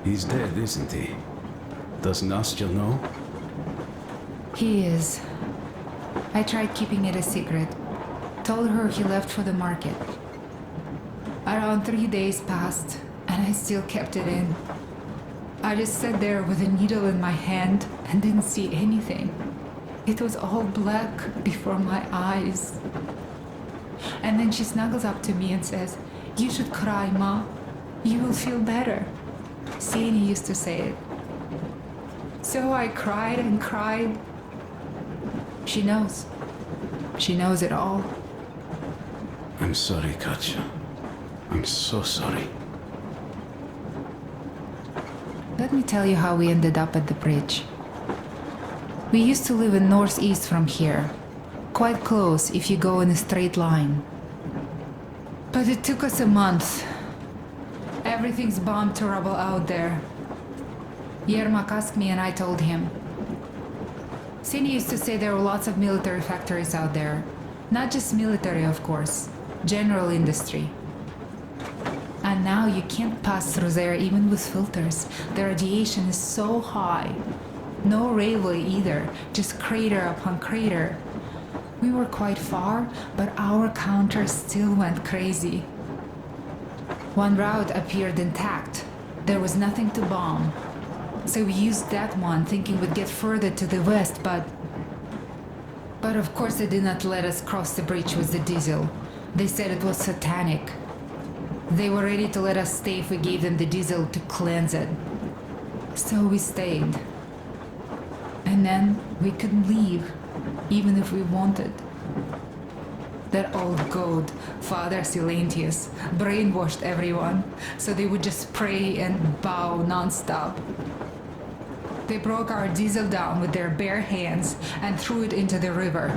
He's dead, isn't he? Does Nastya know? He is. I tried keeping it a secret. Told her he left for the market. Around 3 days passed, and I still kept it in. I just sat there with a needle in my hand and didn't see anything. It was all black before my eyes. And then she snuggles up to me and says, "You should cry, Ma. You will feel better." Sani used to say it. So I cried and cried. She knows. She knows it all. I'm sorry, Katya. I'm so sorry. Let me tell you how we ended up at the bridge. We used to live in northeast from here. Quite close if you go in a straight line. But it took us a month. Everything's bombed to rubble out there. Yermak asked me and I told him. Sini used to say there were lots of military factories out there. Not just military, of course. General industry. And now you can't pass through there even with filters. The radiation is so high. No railway either, just crater upon crater. We were quite far, but our counter still went crazy. One route appeared intact. There was nothing to bomb. So we used that one, thinking we'd get further to the west, but of course they did not let us cross the bridge with the diesel. They said it was satanic. They were ready to let us stay if we gave them the diesel to cleanse it. So we stayed. And then we couldn't leave, even if we wanted. That old goat, Father Silentius, brainwashed everyone, so they would just pray and bow non-stop. They broke our diesel down with their bare hands and threw it into the river.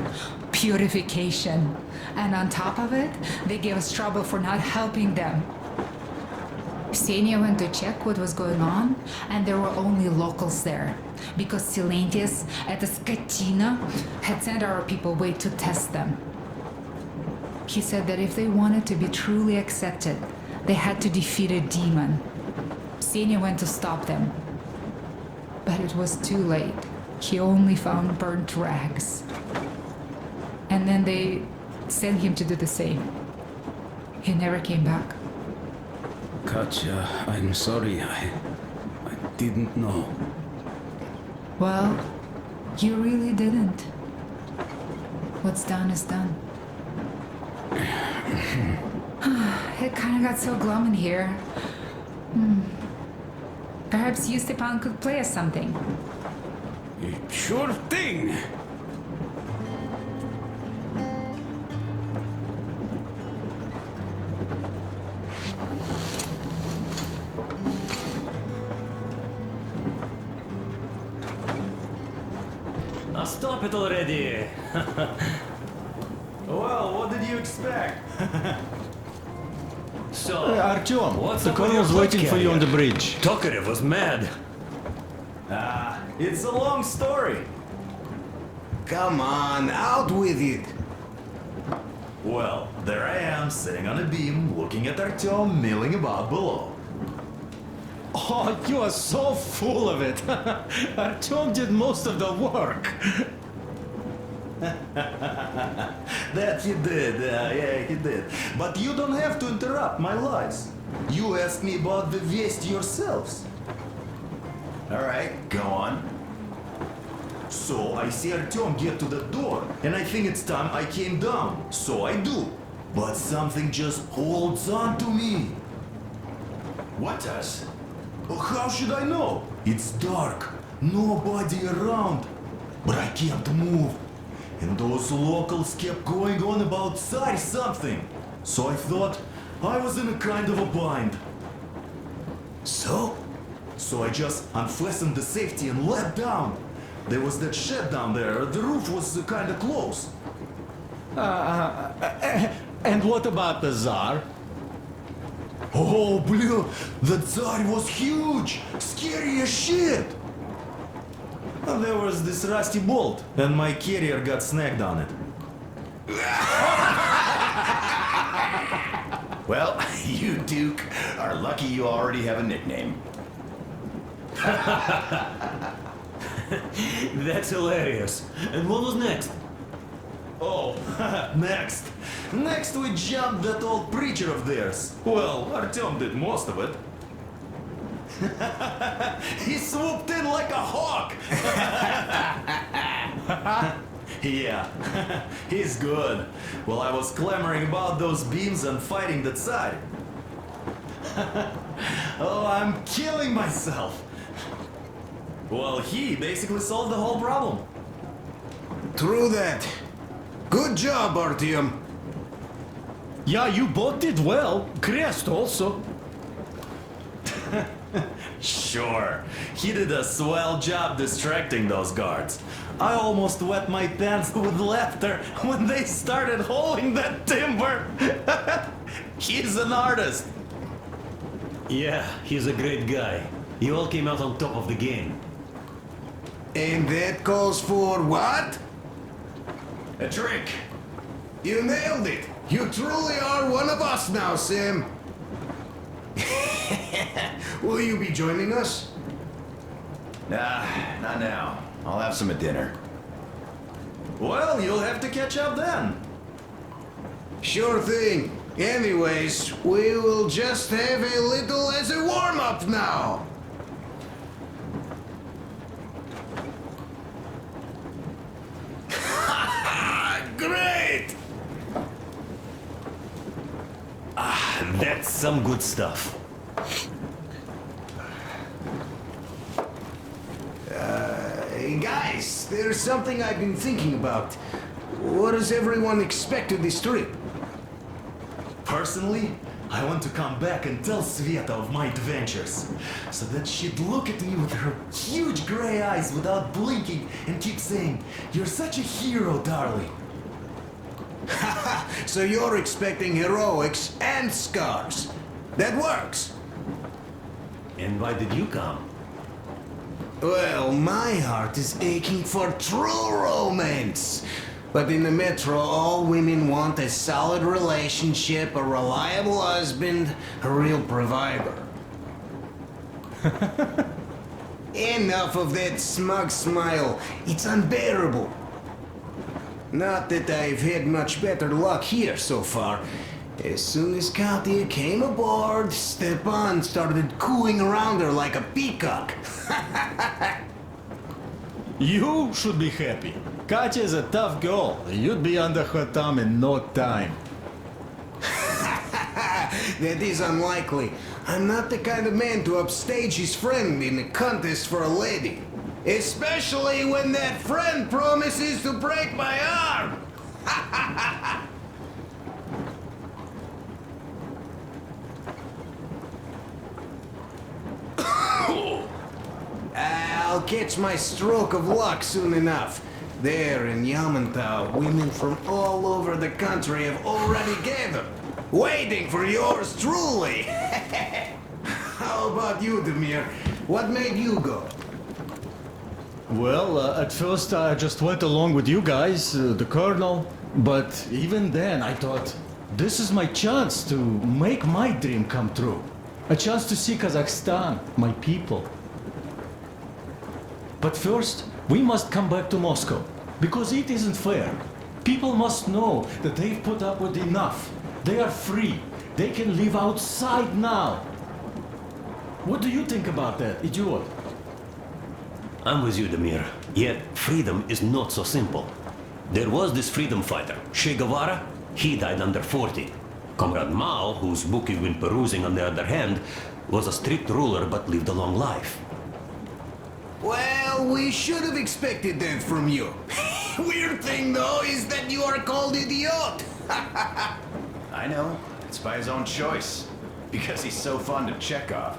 Purification. And on top of it, they gave us trouble for not helping them. Ksenia went to check what was going on, and there were only locals there, because Silentius at the Skatina had sent our people away to test them. He said that if they wanted to be truly accepted, they had to defeat a demon. Ksenia went to stop them. But it was too late. He only found burnt rags. And then they sent him to do the same. He never came back. Katya, I'm sorry. I didn't know. Well, you really didn't. What's done is done. It kind of got so glum in here. Perhaps you, Stepan, could play us something. Sure thing! Now stop it already! Well, what did you expect? So, Artyom, what's the up with colonel's your waiting for you on the bridge. Tokarev was mad. It's a long story. Come on, out with it. Well, there I am, sitting on a beam, looking at Artyom milling about below. Oh, you are so full of it. Artyom did most of the work. That he did, yeah, he did. But you don't have to interrupt my lies. You asked me about the Vest yourselves. Alright, go on. So I see Artyom get to the door, and I think it's time I came down. So I do. But something just holds on to me. What does? How should I know? It's dark, nobody around. But I can't move. And those locals kept going on about Tsar something. So I thought I was in a kind of a bind. So I just unfastened the safety and let down. There was that shed down there. The roof was kind of close. And what about the Tsar? Oh, blue, the Tsar was huge, scary as shit. And there was this rusty bolt, and my carrier got snagged on it. Well, you, Duke, are lucky you already have a nickname. That's hilarious. And what was next? Oh, next. Next we jumped that old preacher of theirs. Well, Artyom did most of it. He swooped in like a hawk. Yeah, he's good. While I was clamoring about those beams and fighting that side. Oh, I'm killing myself. Well, he basically solved the whole problem. True that. Good job, Artyom. Yeah, you both did well. Crest also. Sure, he did a swell job distracting those guards. I almost wet my pants with laughter when they started hauling that timber. He's an artist. Yeah, he's a great guy. You all came out on top of the game. And that calls for what? A drink. You nailed it. You truly are one of us now, Sam. Will you be joining us? Nah, not now. I'll have some at dinner. Well, you'll have to catch up then. Sure thing. Anyways, we will just have a little as a warm-up now. Great! That's some good stuff. Hey guys, there's something I've been thinking about. What does everyone expect of this trip? Personally, I want to come back and tell Sveta of my adventures, so that she'd look at me with her huge gray eyes without blinking and keep saying, "You're such a hero, darling." So you're expecting heroics and scars. That works. And why did you come? Well, my heart is aching for true romance. But in the metro, all women want a solid relationship, a reliable husband, a real provider. Enough of that smug smile. It's unbearable. Not that I've had much better luck here so far. As soon as Katya came aboard, Stepan started cooing around her like a peacock. You should be happy. Katya is a tough girl. You'd be under her thumb in no time. That is unlikely. I'm not the kind of man to upstage his friend in a contest for a lady. Especially when that friend promises to break my arm! I'll catch my stroke of luck soon enough. There in Yamantau, women from all over the country have already gathered, waiting for yours truly. How about you, Demir? What made you go? Well, at first I just went along with you guys, the colonel. But even then I thought, this is my chance to make my dream come true. A chance to see Kazakhstan, my people. But first, we must come back to Moscow, because it isn't fair. People must know that they've put up with enough. They are free. They can live outside now. What do you think about that, idiot? I'm with you, Demir. Yet, freedom is not so simple. There was this freedom fighter, Che Guevara. He died under 40. Comrade Mao, whose book you've been perusing on the other hand, was a strict ruler but lived a long life. Well, we should have expected that from you. Weird thing, though, is that you are called idiot. I know. It's by his own choice. Because he's so fond of Chekhov.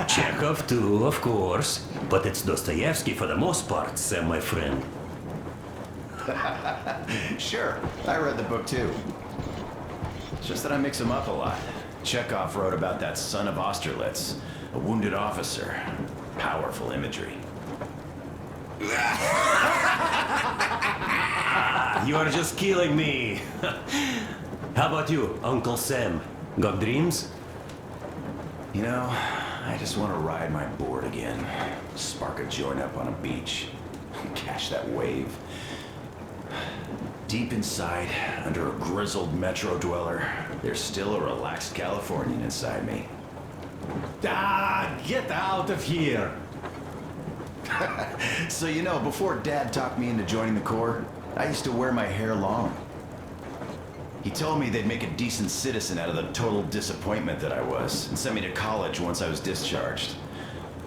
Chekhov too, of course. But it's Dostoevsky for the most part, Sam, my friend. Sure, I read the book too. It's just that I mix them up a lot. Chekhov wrote about that son of Austerlitz, a wounded officer. Powerful imagery. You are just killing me. How about you, Uncle Sam? Got dreams? You know, I just want to ride my board again. Spark a joint up on a beach. Catch that wave. Deep inside, under a grizzled metro dweller, there's still a relaxed Californian inside me. Ah, get out of here! So you know, before Dad talked me into joining the Corps, I used to wear my hair long. He told me they'd make a decent citizen out of the total disappointment that I was, and sent me to college once I was discharged.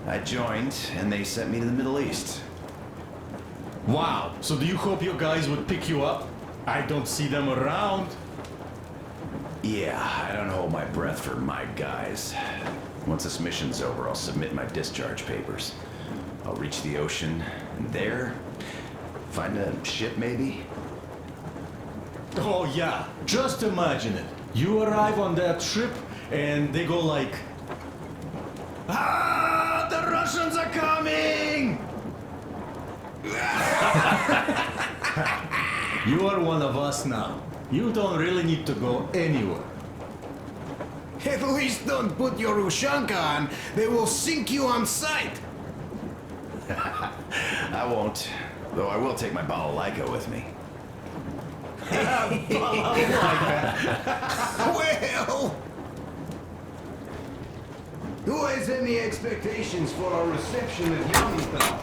I joined, and they sent me to the Middle East. Wow, so do you hope your guys would pick you up? I don't see them around. Yeah, I don't hold my breath for my guys. Once this mission's over, I'll submit my discharge papers. I'll reach the ocean, and there, find a ship maybe? Oh yeah, just imagine it. You arrive on that ship, and they go like... Ah, the Russians are coming! You are one of us now. You don't really need to go anywhere. At least don't put your Ushanka on. They will sink you on sight. I won't, though I will take my balalaika with me. Well, who has any expectations for our reception at Yamantau?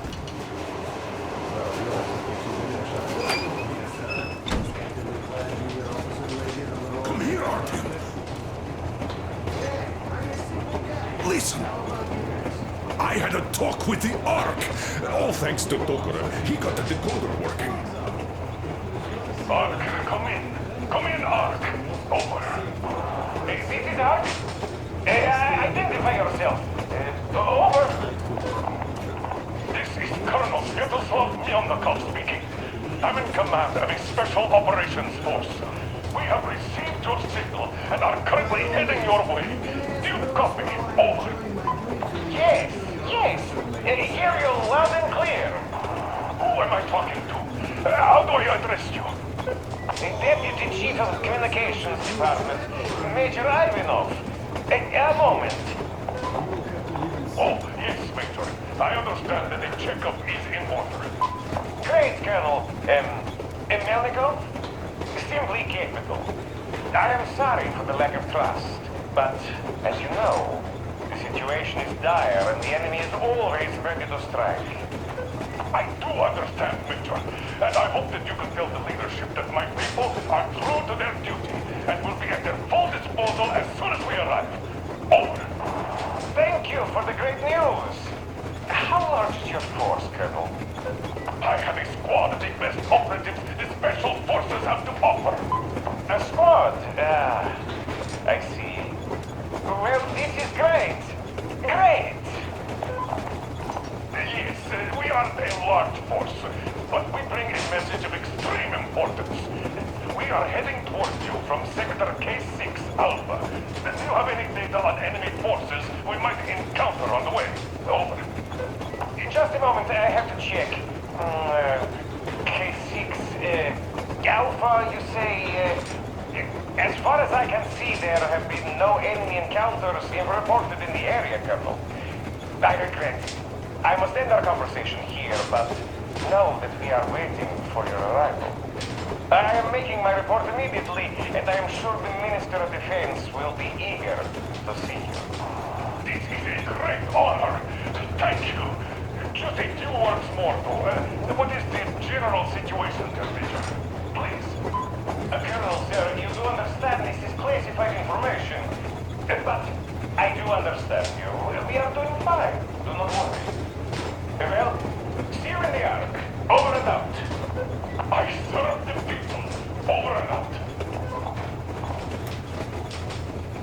Come here, Artyom. Listen. I had a talk with the Ark. All thanks to Tokura. He got the decoder working. Ark, come in. Come in, Ark. Over. This is Ark. Identify yourself. Over. This is Colonel Sviatoslav Myonnikov speaking. I'm in command of a special operations force. We have received your signal and are currently heading your way. Do you copy? Over. Yes. Hear you loud and clear. Who am I talking to? How do I address you? The Deputy Chief of Communications Department, Major Ivanov. A moment. Oh, yes, Major. I understand that the checkup is in order. Great, Colonel. Melnikov? Simply capable. I am sorry for the lack of trust, but, as you know, the situation is dire and the enemy is always ready to strike. I do understand, Major, and I hope that you can tell the leadership that my people are true to their duty and will be at their full disposal as soon as we arrive. Over. Thank you for the great news. How large is your force, Colonel? I have a squad of the best operatives the Special Forces have to offer. A squad? I see. Well, this is great. Great! Yes, we are a large force, but we bring a message of extreme importance. We are heading towards you from Sector K6 Alpha. Do you have any data on enemy forces we might encounter on the way? Over. Just a moment, I have to check. K6 Alpha, you say? As far as I can see, there have been no enemy encounters reported in the area, Colonel. I regret. I must end our conversation here, but know that we are waiting for your arrival. I am making my report immediately, and I am sure the Minister of Defense will be eager to see you. This is a great honor. Thank you. Just a few words more, though. What is the general situation, Major? Please. Colonel, sir, you do understand this is classified information. But I do understand you. We are doing fine. Do not worry. Well, see you in the Ark. Over and out. I serve the people. Over and out.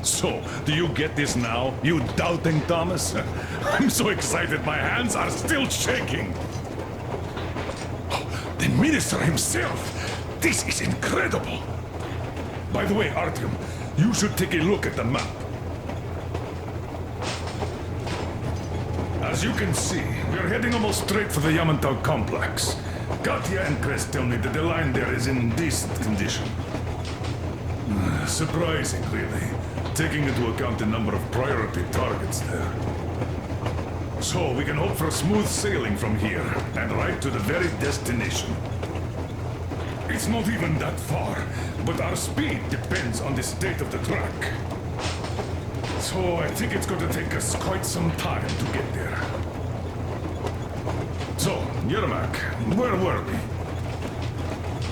So, do you get this now, you doubting Thomas? I'm so excited my hands are still shaking. Oh, the minister himself! This is incredible! By the way, Artyom, you should take a look at the map. As you can see, we're heading almost straight for the Yamantau complex. Katya and Krest tell me that the line there is in decent condition. Surprising, really, taking into account the number of priority targets there. So we can hope for smooth sailing from here, and right to the very destination. It's not even that far, but our speed depends on the state of the track. So I think it's going to take us quite some time to get there. So, Yermak, where were we?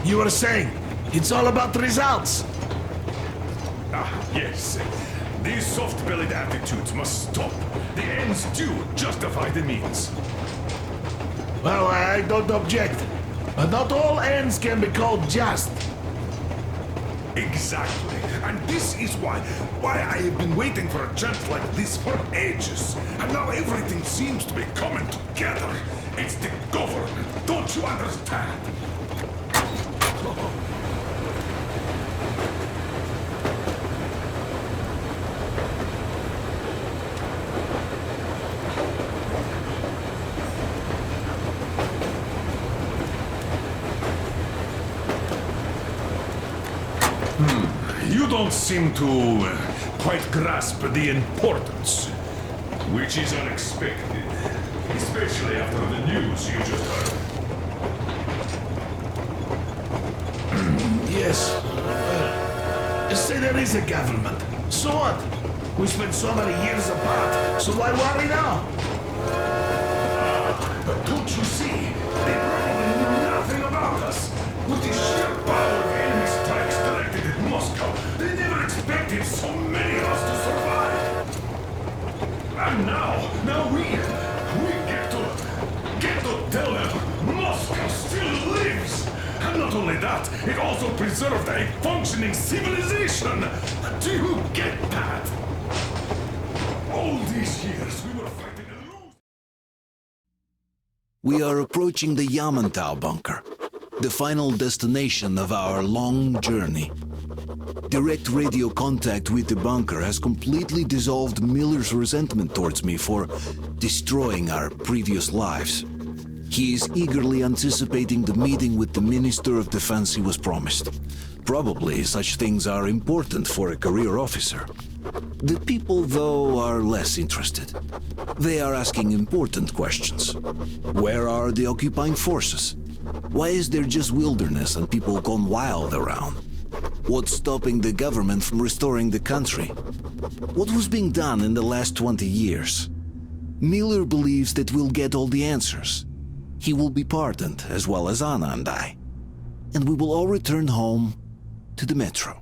You were saying, it's all about results. Ah, yes. These soft-bellied attitudes must stop. The ends do justify the means. Well, I don't object. But not all ends can be called just. Exactly. And this is why I have been waiting for a chance like this for ages. And now everything seems to be coming together. It's the government. Don't you understand? You don't seem to quite grasp the importance, which is unexpected, especially after the news you just heard. Yes. Say there is a government. So what? We spent so many years apart, so why worry now? But don't you see? They probably knew nothing about us. With the sheer power of enemy strikes directed at Moscow, they never expected so many of us to survive. And now we get to tell them Moscow still lives. And not only that, it also preserved a functioning civilization. Do you get that? All these years we were fighting a lose. We are approaching the Yamantau bunker, the final destination of our long journey. Direct radio contact with the bunker has completely dissolved Miller's resentment towards me for destroying our previous lives. He is eagerly anticipating the meeting with the Minister of Defense he was promised. Probably such things are important for a career officer. The people, though, are less interested. They are asking important questions. Where are the occupying forces? Why is there just wilderness and people gone wild around? What's stopping the government from restoring the country? What was being done in the last 20 years? Miller believes that we'll get all the answers. He will be pardoned, as well as Anna and I. And we will all return home to the metro.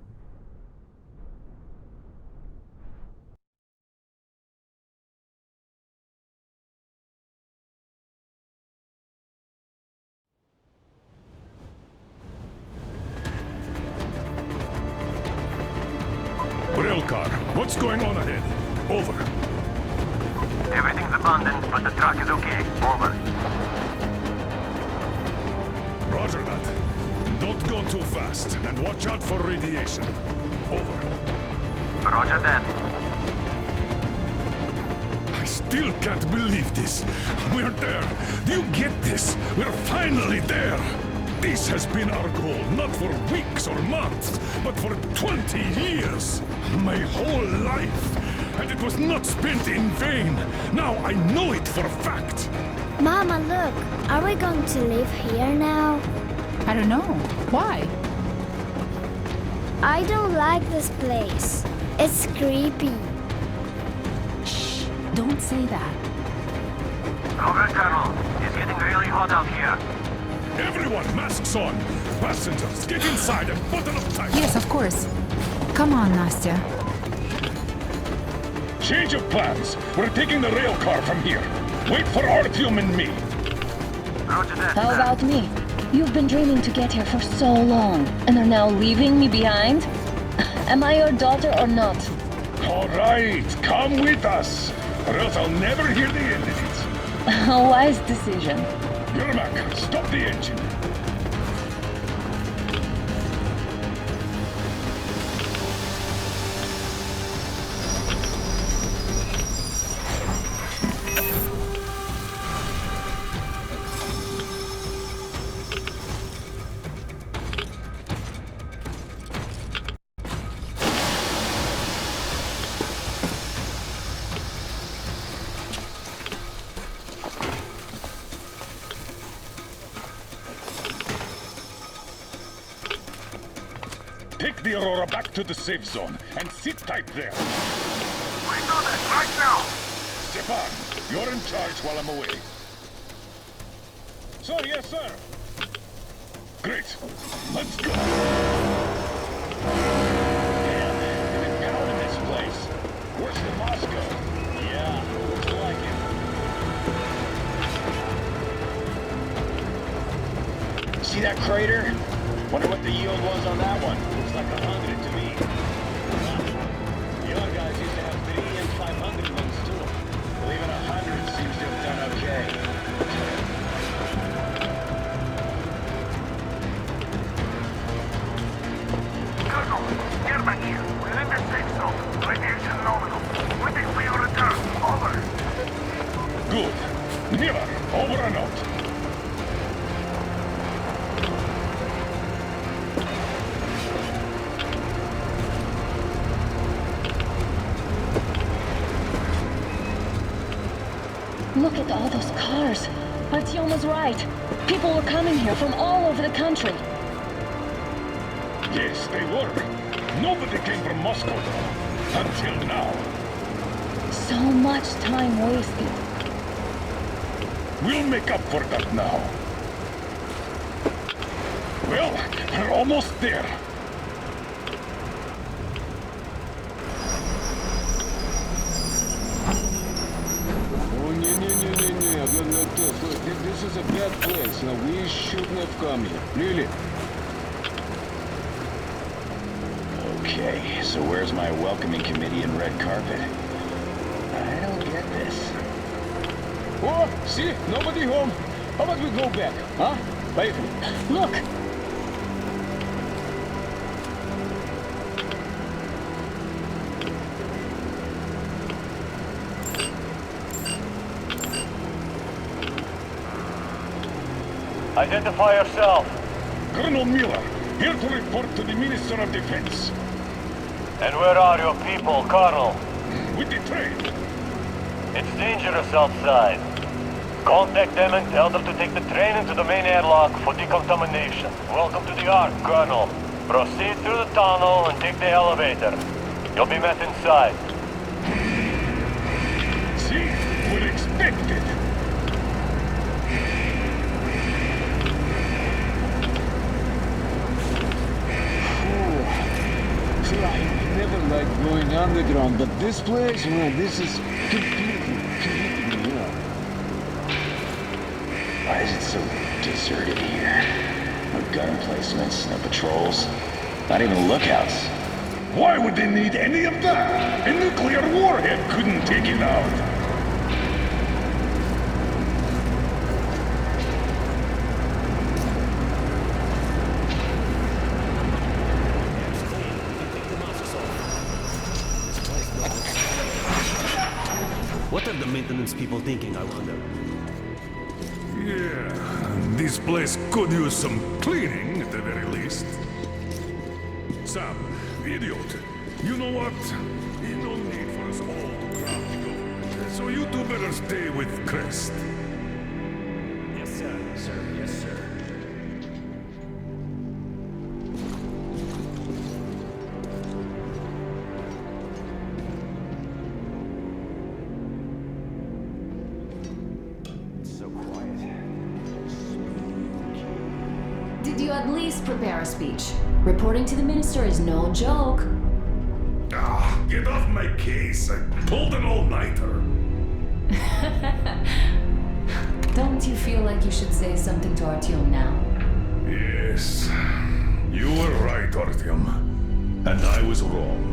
Railcar, what's going on ahead? Over. Everything's abandoned, but the truck is okay. Over. Roger that. Don't go too fast, and watch out for radiation. Over. Roger that. I still can't believe this. We're there. Do you get this? We're finally there. This has been our goal, not for weeks or months, but for 20 years. My whole life. And it was not spent in vain. Now I know it for a fact. Mama, look. Are we going to live here now? I don't know. Why? I don't like this place. It's creepy. Shh, don't say that. Over, Colonel. It's getting really hot out here. Everyone, masks on. Passengers, get inside and button up tight. Yes, of course. Come on, Nastya. Change of plans. We're taking the rail car from here. Wait for Artyom and me. Roger that. How about me? You've been dreaming to get here for so long, and are now leaving me behind? Am I your daughter or not? All right, come with us, or else I'll never hear the end of it. A wise decision. Yermak, stop the engine. Take the Aurora back to the safe zone and sit tight there. We do this right now. Stepan, you're in charge while I'm away. Sir, yes, sir. Great. Let's go. Damn, they've been pounding this place. Worse than Moscow. Yeah, looks like it. See that crater? Wonder what the yield was on that one. Looks like 100 to me. The other guys used to have 3 and 500 ones too. Well, even 100 seems to have done okay. Colonel, German here. We're in the safe zone. Radiation nominal. Waiting for your return. Over. Good. Miller, over and out. Look at all those cars. Artyom was right. People were coming here from all over the country. Yes, they were. Nobody came from Moscow, though. Until now. So much time wasted. We'll make up for that now. Well, we're almost there. Oh, this is a bad place. Now, we shouldn't have come here. Really? Okay, so where's my welcoming committee and red carpet? I don't get this. Oh, see? Nobody home. How about we go back, huh? Поехали. Look! Identify yourself. Colonel Miller, here to report to the Minister of Defense. And where are your people, Colonel? With the train. It's dangerous outside. Contact them and tell them to take the train into the main airlock for decontamination. Welcome to the Ark, Colonel. Proceed through the tunnel and take the elevator. You'll be met inside. See? We're expected. See, I never liked going underground, but this place, man, this is completely, yeah. Why is it so deserted here? No gun emplacements, no patrols, not even lookouts. Why would they need any of that? A nuclear warhead couldn't take it out. What are the maintenance people thinking, I wonder? Yeah, this place could use some cleaning at the very least. Sam, idiot, you know what? There's no need for us all to crouch government, so you two better stay with Crest. Yes, sir. Sir, yes, sir. Did you at least prepare a speech? Reporting to the minister is no joke. Ah, get off my case. I pulled an all-nighter. Don't you feel like you should say something to Artyom now? Yes, you were right, Artyom. And I was wrong.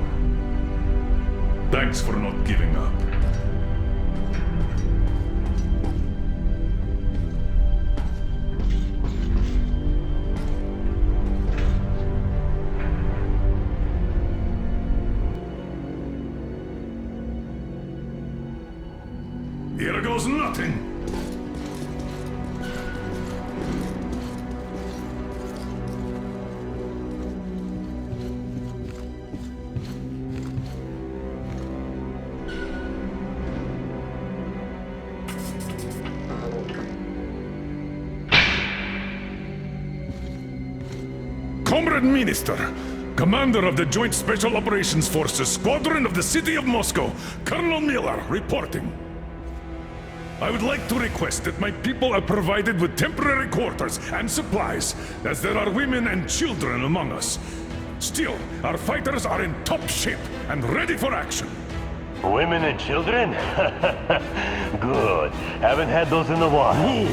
Thanks for not giving up. Here goes nothing. Comrade Minister, Commander of the Joint Special Operations Forces, Squadron of the City of Moscow, Colonel Miller, reporting. I would like to request that my people are provided with temporary quarters and supplies, as there are women and children among us. Still, our fighters are in top shape and ready for action. Women and children? Good. Haven't had those in a while. Who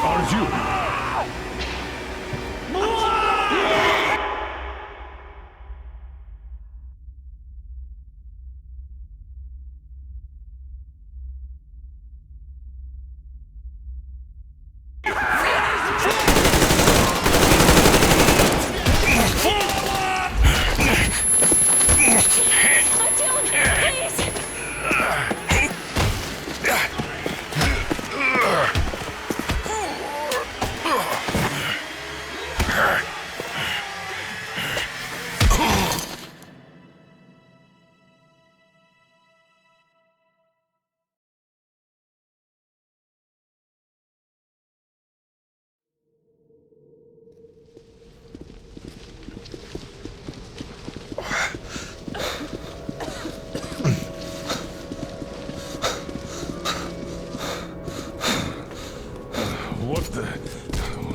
are you?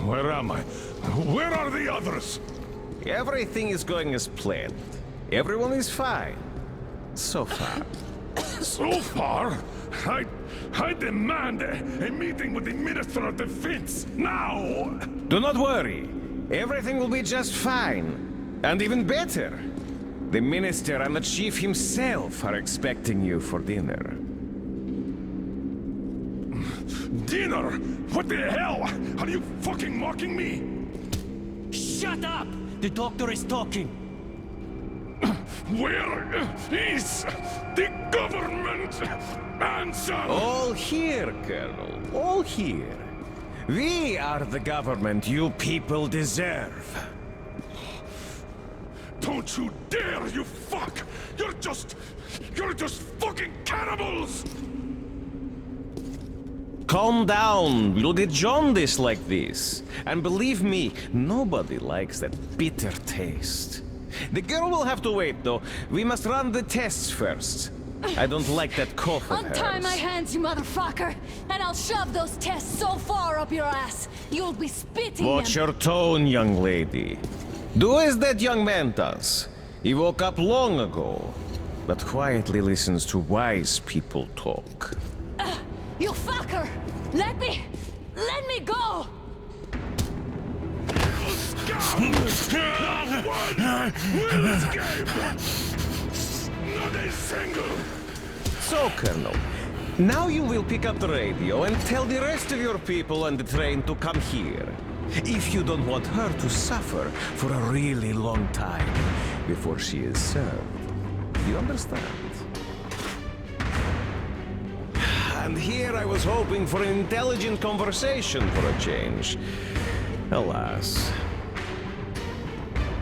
Where am I? Where are the others? Everything is going as planned. Everyone is fine. So far. So far? I demand a meeting with the Minister of Defense, now! Do not worry. Everything will be just fine. And even better. The Minister and the Chief himself are expecting you for dinner. Dinner? What the hell? Are you fucking mocking me? Shut up! The doctor is talking. Where is the government? Answer! All here, Colonel. All here. We are the government you people deserve. Don't you dare, you fuck! You're just fucking cannibals! Calm down. We'll get jaundice like this. And believe me, nobody likes that bitter taste. The girl will have to wait, though. We must run the tests first. I don't like that cough of hers. Untie my hands, you motherfucker! And I'll shove those tests so far up your ass, you'll be spitting Watch them. your tone, young lady. Do as that young man does. He woke up long ago, but quietly listens to wise people talk. You fucker! Let me go! Not a single! So, Colonel, now you will pick up the radio and tell the rest of your people on the train to come here. If you don't want her to suffer for a really long time before she is served. You understand? And here I was hoping for an intelligent conversation for a change. Alas.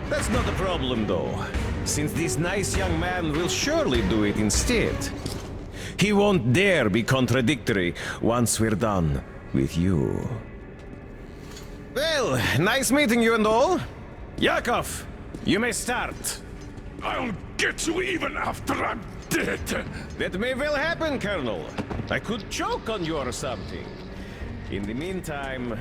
That's not a problem, though, since this nice young man will surely do it instead. He won't dare be contradictory once we're done with you. Well, nice meeting you and all. Yakov, you may start. I'll get you even after I'm dead. That may well happen, Colonel. I could choke on you or something. In the meantime,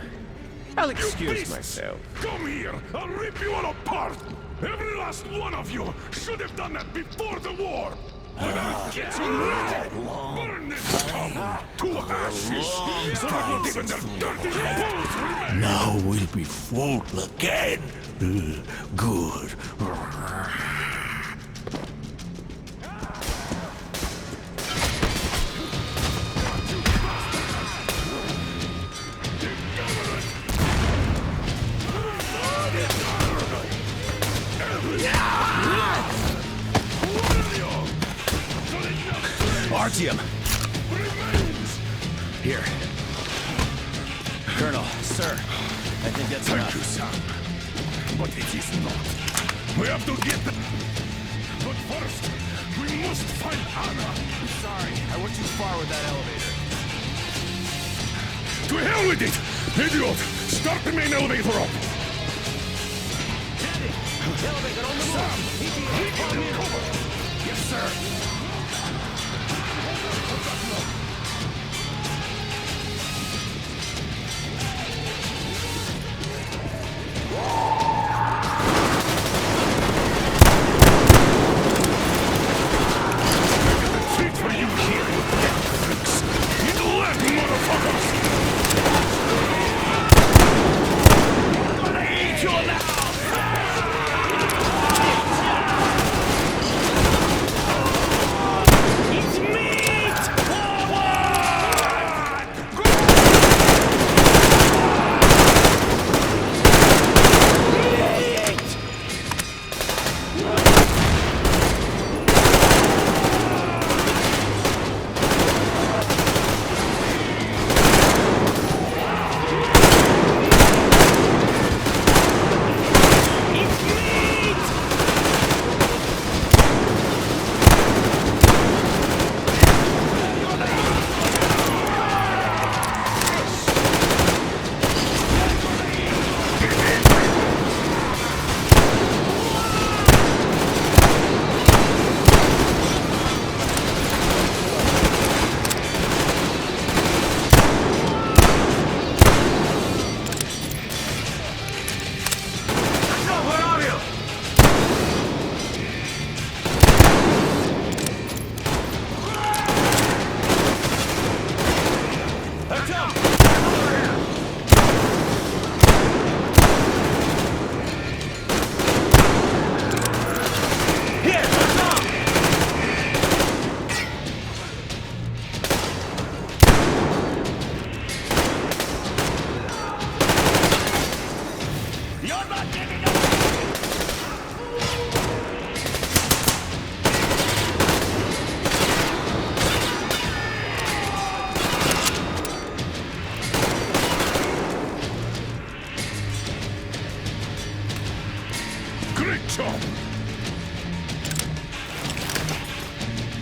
I'll excuse myself. Come here! I'll rip you all apart! Every last one of you should have done that before the war! But I'll get you ready! Burn this town to ashes! So that not even their dirty bones remain! Now we'll be full again. Good. Artyom! Here. Colonel, sir, I think that's enough. Thank you, son. But it is not. We have to get the... But first, we must find Anna. I'm sorry, I went too far with that elevator. To hell with it! Idiot! Start the main elevator up! Elevator on the move! ETA, come in! Yes, sir. Treat for you here, you damn freaks! You let motherfuckers! I'm gonna eat you now! It's meat!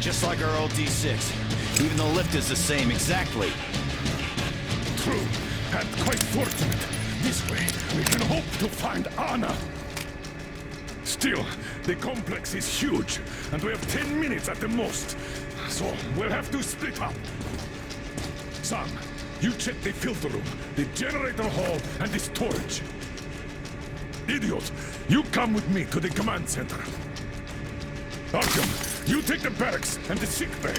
Just like our old D6. Even the lift is the same, exactly. True, and quite fortunate. This way, we can hope to find Anna. Still, the complex is huge, and we have 10 minutes at the most. So, we'll have to split up. Sam, you check the filter room, the generator hall, and the storage. Idiot, you come with me to the command center. Arkham, you take the barracks and the sick bay.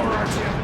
Artyom!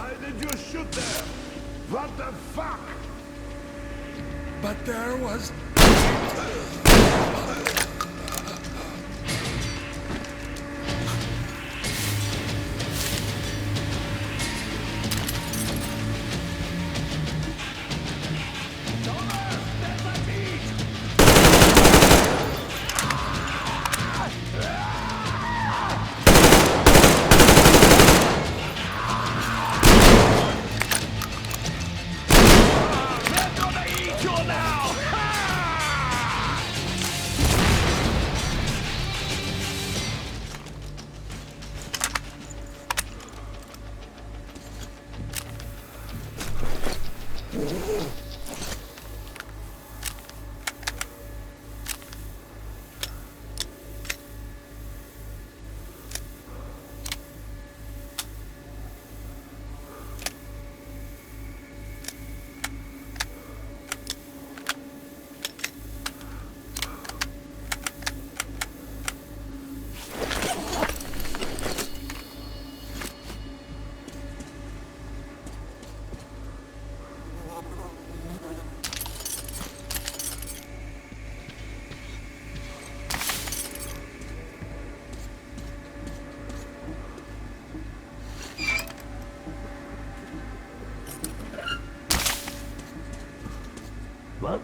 Why did you shoot there? What the fuck? But there was... What?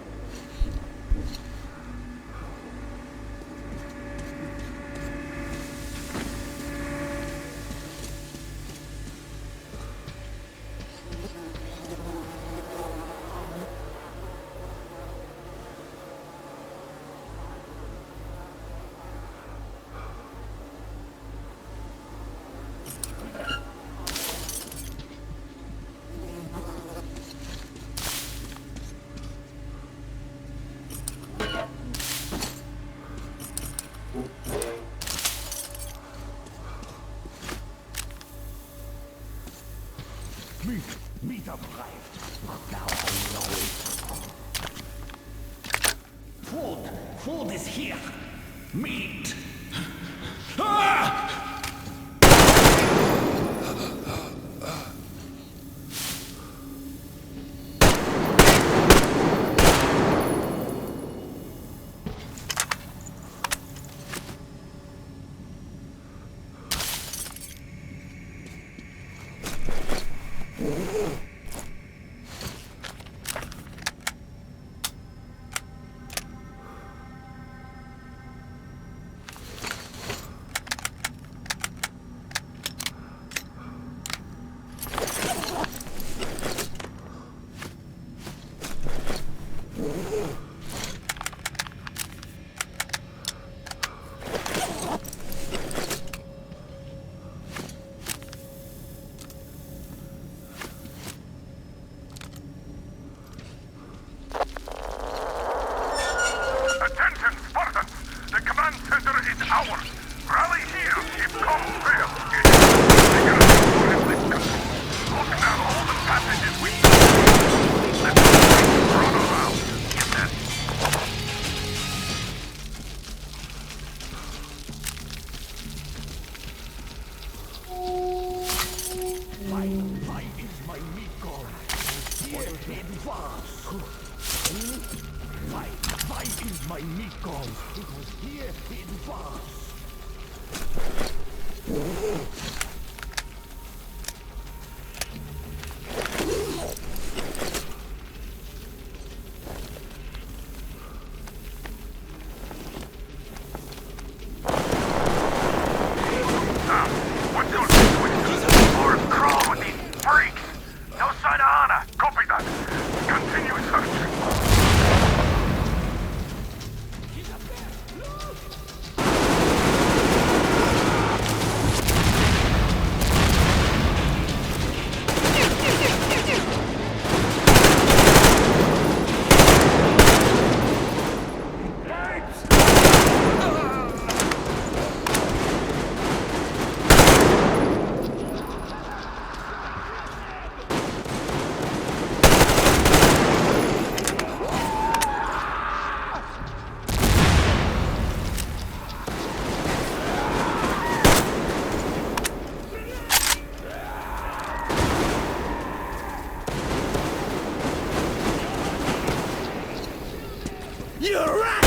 Meat arrived. Now I know it. Food is here. Meat. Ah! Why is my meat gone? It was here it was. You rat!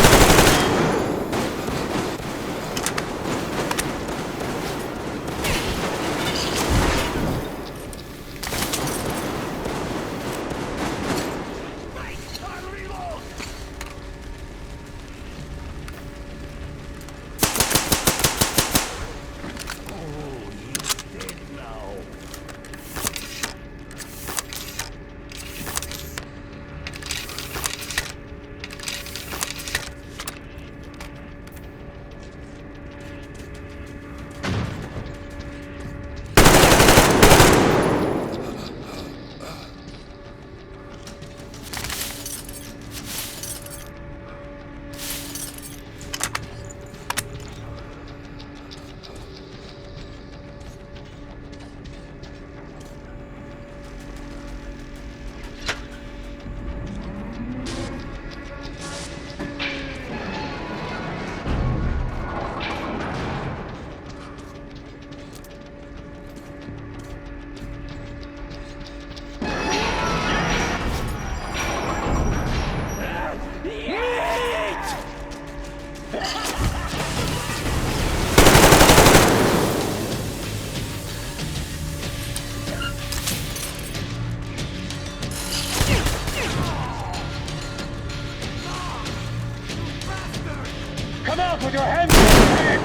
Come out with your hands on your head!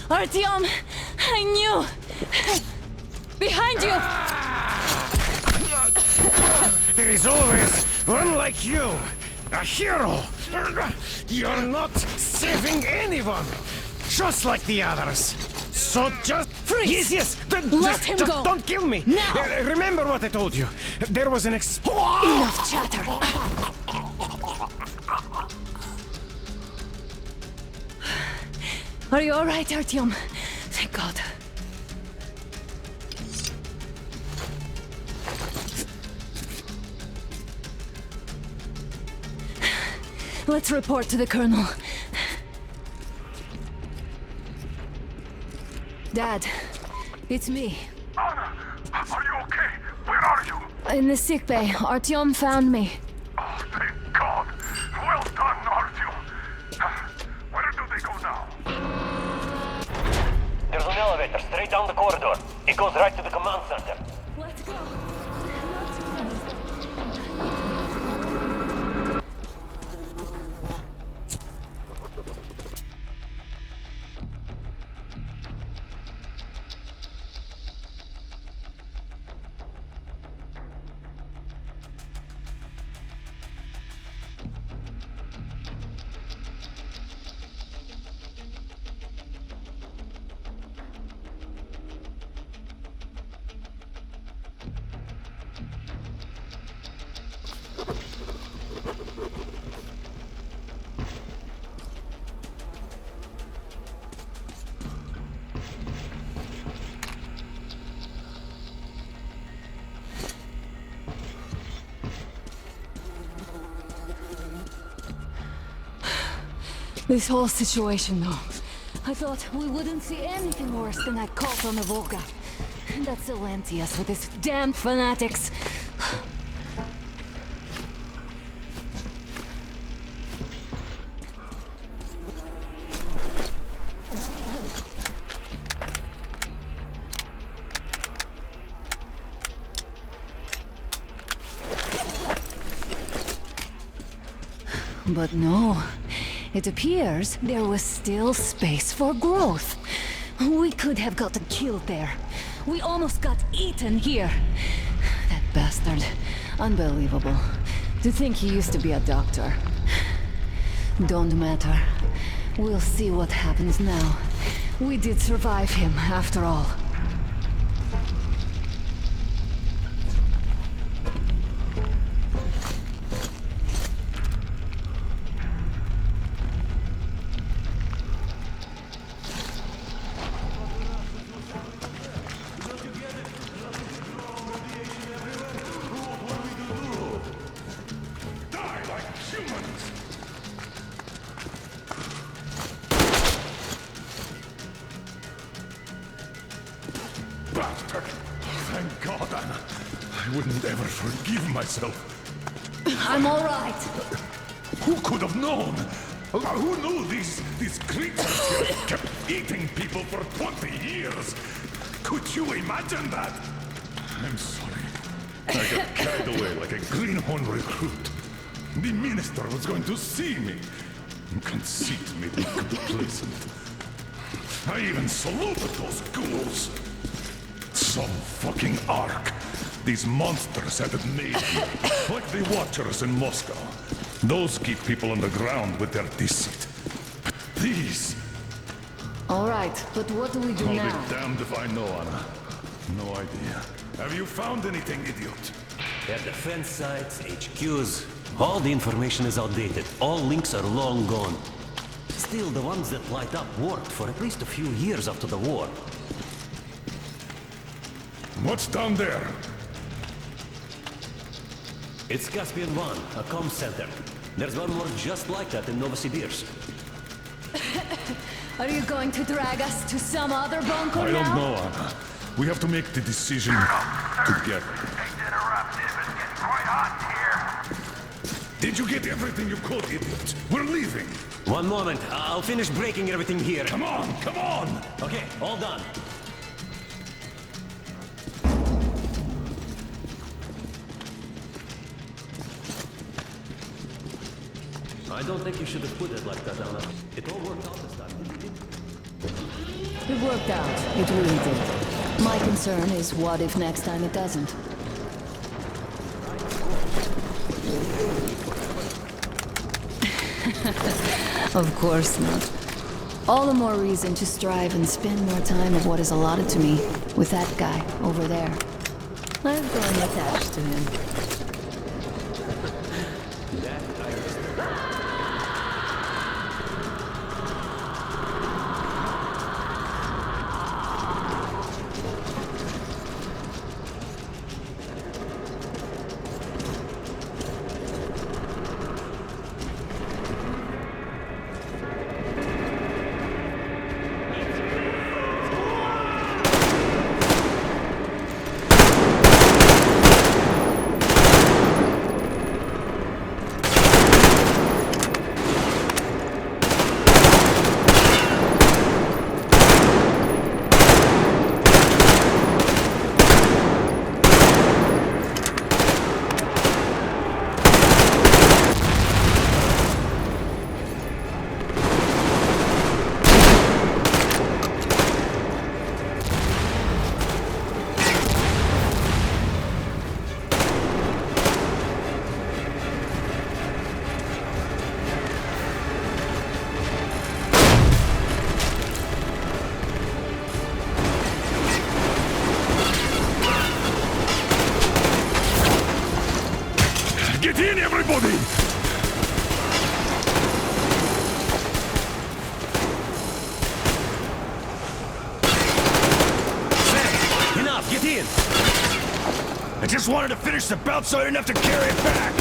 Artyom! I knew! Behind you! There is always one like you, a hero. You're not saving anyone, just like the others. So just freeze! Yes. Let him just go! Don't kill me. Now! Remember what I told you. There was an Enough chatter! Are you all right, Artyom? Thank God. Let's report to the Colonel. Dad, it's me. Anna, are you okay? Where are you? In the sickbay. Artyom found me. Oh, thank God. Well done, Artyom. Where do they go now? There's an elevator straight down the corridor. It goes right to the command center. Let's go. This whole situation, though. I thought we wouldn't see anything worse than that cult on the Volga. And that Silencius with his damn fanatics. But no. It appears there was still space for growth. We could have gotten killed there. We almost got eaten here. That bastard. Unbelievable. To think he used to be a doctor. Don't matter. We'll see what happens now. We did survive him, after all. Bastard! Thank God, Anna. I wouldn't ever forgive myself. I'm all right. Who could have known? Who knew these creatures here kept eating people for 20 years? Could you imagine that? I'm sorry. I got carried away like a greenhorn recruit. The minister was going to see me. Conceit made me complacent. I even saluted those ghouls. Some fucking ark. These monsters had it made here, like the Watchers in Moscow. Those keep people on the ground with their deceit. But these... All right, but what do we do I'll now? be damned if I know, Anna. No idea. Have you found anything, idiot? Their defense sites, HQs, all the information is outdated. All links are long gone. Still, the ones that light up worked for at least a few years after the war. What's down there? It's Caspian 1, a comm center. There's one more just like that in Novosibirsk. Are you going to drag us to some other bunker I now? don't know, Anna. We have to make the decision together. Did you get everything you could, idiot? We're leaving. One moment, I'll finish breaking everything here. Come on, come on! Okay, all done. I don't think you should have put it like that, Anna. It all worked out this time, didn't it? It worked out. It really did. My concern is what if next time it doesn't? Of course not. All the more reason to strive and spend more time of what is allotted to me with that guy over there. I've grown attached to him. Get in, everybody! Enough, get in! I just wanted to finish the belt so I didn't have to carry it back!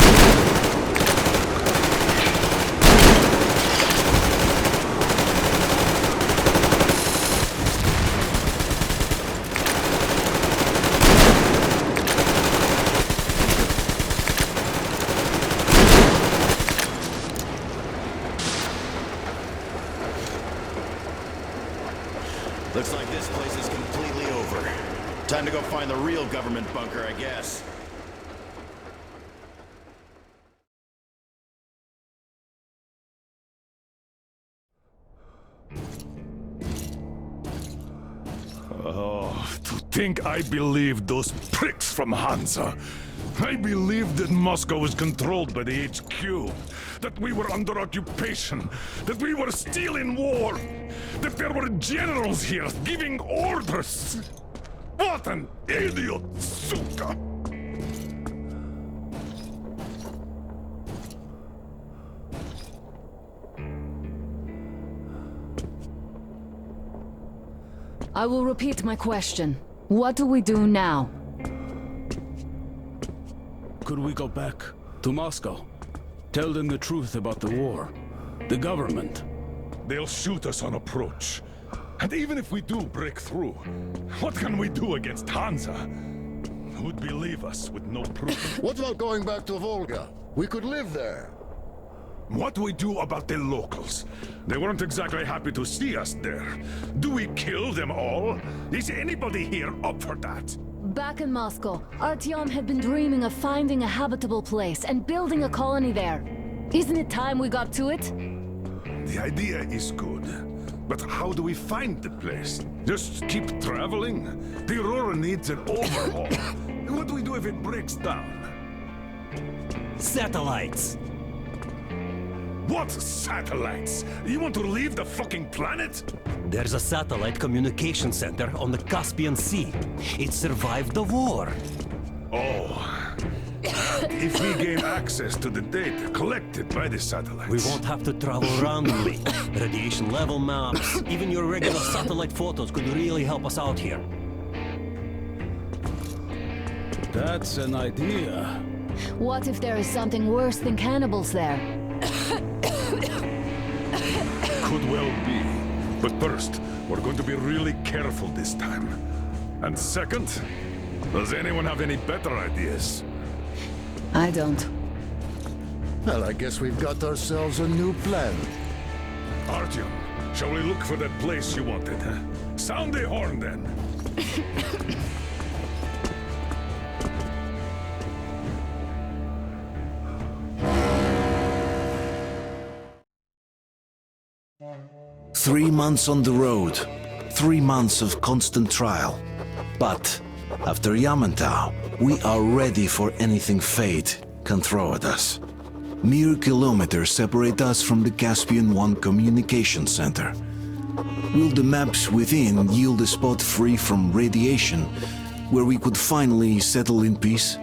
Time to go find the real government bunker, I guess. Oh, to think I believed those pricks from Hansa. I believed that Moscow was controlled by the HQ, that we were under occupation, that we were still in war, that there were generals here giving orders. What an idiot, suka! I will repeat my question. What do we do now? Could we go back to Moscow? Tell them the truth about the war. The government. They'll shoot us on approach. And even if we do break through, what can we do against Hansa? Who'd believe us with no proof? What about going back to Volga? We could live there. What do we do about the locals? They weren't exactly happy to see us there. Do we kill them all? Is anybody here up for that? Back in Moscow, Artyom had been dreaming of finding a habitable place and building a colony there. Isn't it time we got to it? The idea is good. But how do we find the place? Just keep traveling? The Aurora needs an overhaul. What do we do if it breaks down? Satellites! What satellites? You want to leave the fucking planet? There's a satellite communication center on the Caspian Sea. It survived the war. Oh. If we gain access to the data collected by the satellites... We won't have to travel randomly. Radiation level maps, even your regular satellite photos could really help us out here. That's an idea. What if there is something worse than cannibals there? Could well be. But first, we're going to be really careful this time. And second, does anyone have any better ideas? I don't. Well, I guess we've got ourselves a new plan. Artyom, shall we look for that place you wanted, huh? Sound the horn, then. Three months on the road, 3 months of constant trial. But after Yamantau, we are ready for anything fate can throw at us. Mere kilometers separate us from the Caspian One communication center. Will the maps within yield a spot free from radiation, where we could finally settle in peace?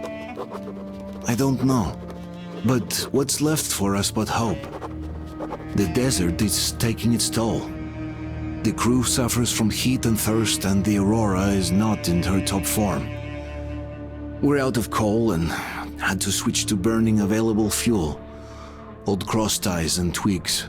I don't know. But what's left for us but hope? The desert is taking its toll. The crew suffers from heat and thirst, and the Aurora is not in her top form. We're out of coal and had to switch to burning available fuel. Old cross ties and twigs.